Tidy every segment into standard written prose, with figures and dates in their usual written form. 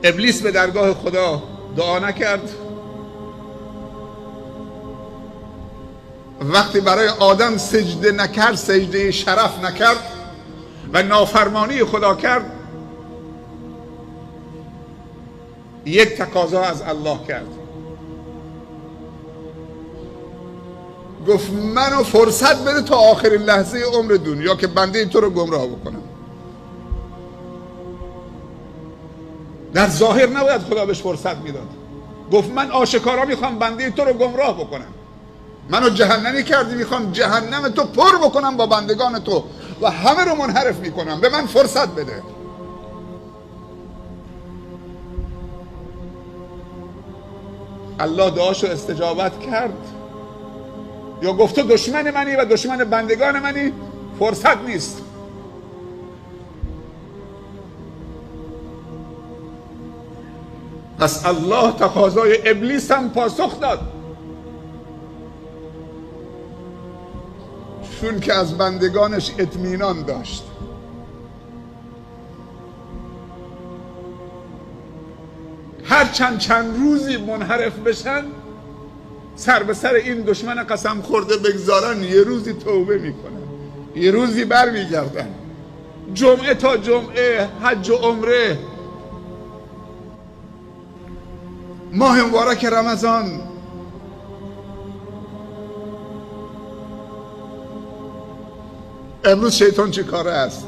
ابلیس به درگاه خدا دعا نکرد؟ وقتی برای آدم سجده نکرد، سجده شرف نکرد و نافرمانی خدا کرد، یک تقاضا از الله کرد، گفت منو فرصت بده تا آخرین لحظه عمر دنیا که بنده تو رو گمراه بکنم. در ظاهر نباید خدا بهش فرصت میداد، گفت من آشکارا میخوام بنده تو رو گمراه بکنم، منو جهنمی کردی، میخوام جهنم تو پر بکنم با بندگان تو و همه رو منحرف میکنم، به من فرصت بده. الله دعاشو استجابت کرد، یا گفت تو دشمن منی و دشمن بندگان منی، فرصت نیست. پس الله تقاضای ابلیس هم پاسخ داد، چون که از بندگانش اطمینان داشت. هر چند روزی منحرف بشن، سر به سر این دشمن قسم خورده بگذارن، یه روزی توبه میکنن، یه روزی بر میگردن، جمعه تا جمعه، حج و عمره. ماه مبارک رمضان امروز شیطان چه کاره است؟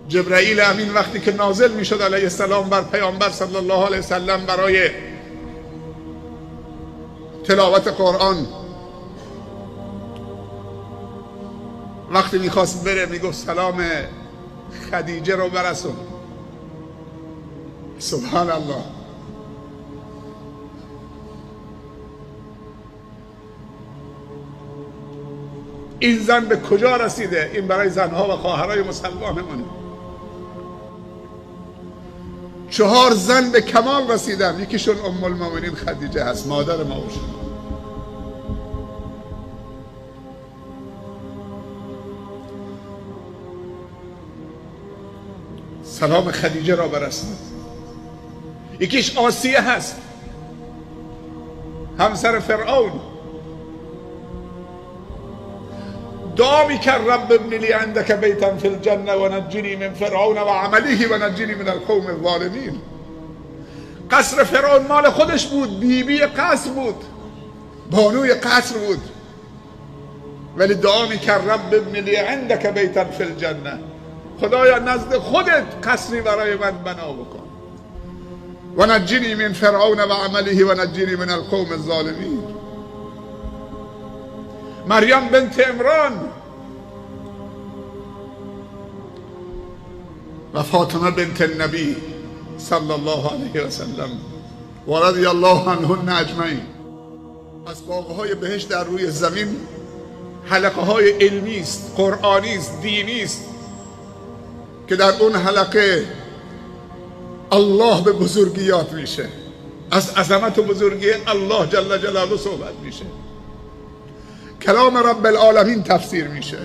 جبرائیل امین وقتی که نازل می شد علیه السلام بر پیامبر صلی الله علیه وسلم برای تلاوت قرآن، وقتی میخواست بره میگفت سلام خدیجه رو برسون. سبحان الله. این زن به کجا رسیده؟ این برای زنها و خواهرای مسلمانمونه. 4 زن به کمال رسیدن، یکیشون ام المؤمنین خدیجه هست، مادر ما و شما. سلام خدیجه را برسند. یکیش آسیه هست، همسر فرعون، دعا میکرد رب ابن لی عندک بیتا فی الجنه و نجنی من فرعون و عمله و نجنی من القوم الظالمین. قصر فرعون مال خودش بود، بیبی قصر بود، بانوی قصر بود، ولی دعا میکرد رب ابن لی عندک بیتا فی الجنه، خدایا نزد خودت قصری برای من بنا بکن، و نجنی من فرعون و عمله و نجنی من القوم الظالمین. مریم بنت عمران و فاطمه بنت النبی صلی الله علیه و سلم و رضی الله عنهن اجمعین. از باغهای بهشت در روی زمین حلقه های علمی است، قرآنی است، دینی است که در اون حلقه الله به بزرگی یاد میشه، از عظمت و بزرگی الله جل جلاله صحبت میشه، کلام رب العالمین تفسیر میشه.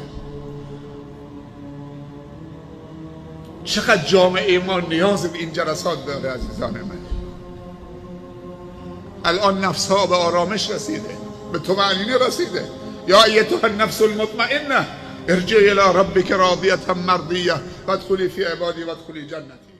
چقدر جامعه ما نیاز به این جلسات داره عزیزان من. الان نفس ها به آرامش رسیده، به طمأنینه رسیده. یا ایتها النفس المطمئنه ارجعی الی ربک راضیة مرضیة وادخلی فی عبادی وادخلی جنتی.